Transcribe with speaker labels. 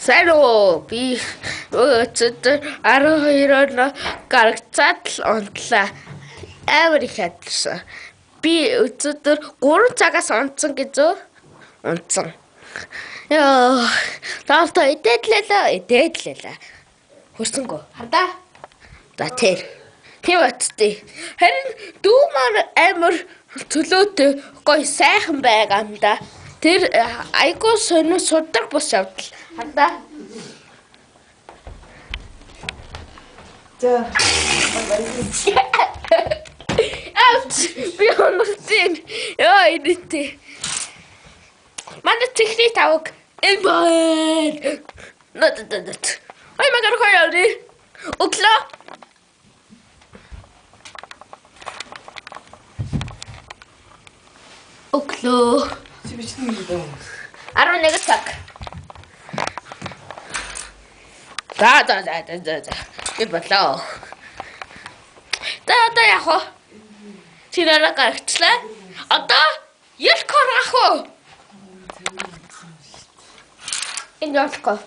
Speaker 1: Сайн уу? Би өчигдөр 12-оор гарагцаад л унтлаа. Амар их ядсан. Би өчигдөр 3 цагаас унтсан гэж үү? Унтсан. Яа, таавал идээдлээ. Хөрсөнгөө. Хардаа. За тэр. Тийм баттай. Харин дүү маань амар төлөөтэй гоё сайхан байгаа юм да. Тэр айгуу сонио судраг бус явдал. Хардаа.
Speaker 2: За.
Speaker 1: Ауч би онцгийн. Яа инээтэй. Манай техник тавг энэ бай. Нот. Ой магар хаяали. Өглөө.
Speaker 2: Чи бичсэн юм даа.
Speaker 1: 11 цаг. За. Би болоо. За яах вэ? Чи нараа гаргачлаа. Одоо ялх гаргах уу? Энэ ялх.